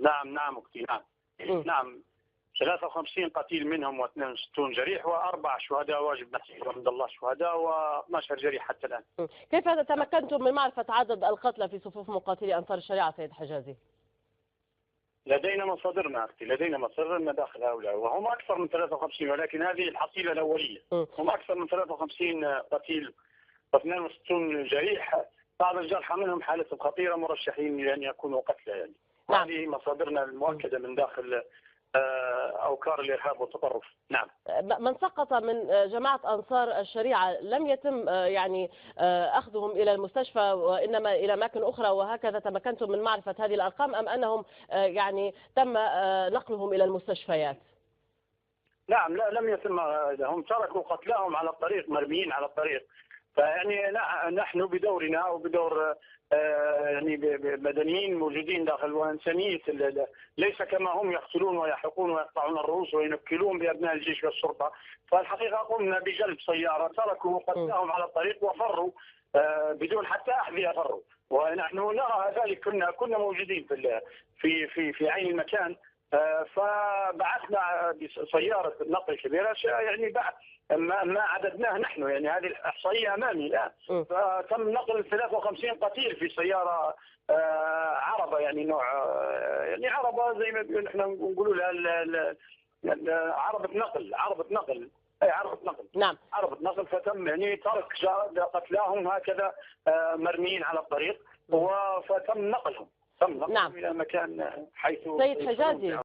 نعم نعم أختي نعم. م. نعم 53 قتيل منهم و62 جريح و4 شهداء واجب نحسب عند الله شهداء و12 جريح حتى الآن. م. كيف تمكنتم من معرفة عدد القتلى في صفوف مقاتلي أنصار الشريعة سيد حجازي؟ لدينا مصادرنا أختي، لدينا مصادرنا داخل هؤلاء وهم أكثر من 53، ولكن هذه الحصيلة الأولية. م. هم أكثر من 53 قتيل و62 جريح، بعض الجرحى منهم حالتهم خطيرة مرشحين لأن يكونوا قتلى يعني. نعم. هذه مصادرنا المؤكدة من داخل أوكار الإرهاب والتطرف. نعم. من سقط من جماعة أنصار الشريعة لم يتم يعني أخذهم إلى المستشفى وإنما إلى أماكن أخرى، وهكذا تمكنتم من معرفة هذه الأرقام، أم أنهم يعني تم نقلهم إلى المستشفيات؟ نعم لا لم يتم، هم تركوا قتلاهم على الطريق، مرميين على الطريق. فيعني نحن بدورنا او بدور يعني مدنيين موجودين داخل وانسانيه، ليس كما هم يقتلون ويحرقون ويقطعون الرؤوس وينكلون بابناء الجيش والشرطه. فالحقيقه قمنا بجلب سياره، تركوا قتلاهم على الطريق وفروا بدون حتى احذيه، فروا. ونحن نرى ذلك، كنا موجودين في عين المكان. فبعثنا بسيارة نقل كبيرة يعني ما عددناه نحن، يعني هذه الإحصائية أمامي الآن. فتم نقل 53 قتيل في سيارة عربة، يعني نوع يعني عربة زي ما نحن نقولوا لها عربة نقل، عربة نقل. أي عربة نقل. نعم. عربة نقل. فتم يعني ترك قتلاهم هكذا مرميين على الطريق، فتم نقلهم. نعم. إلى مكان حيث سيد حجازي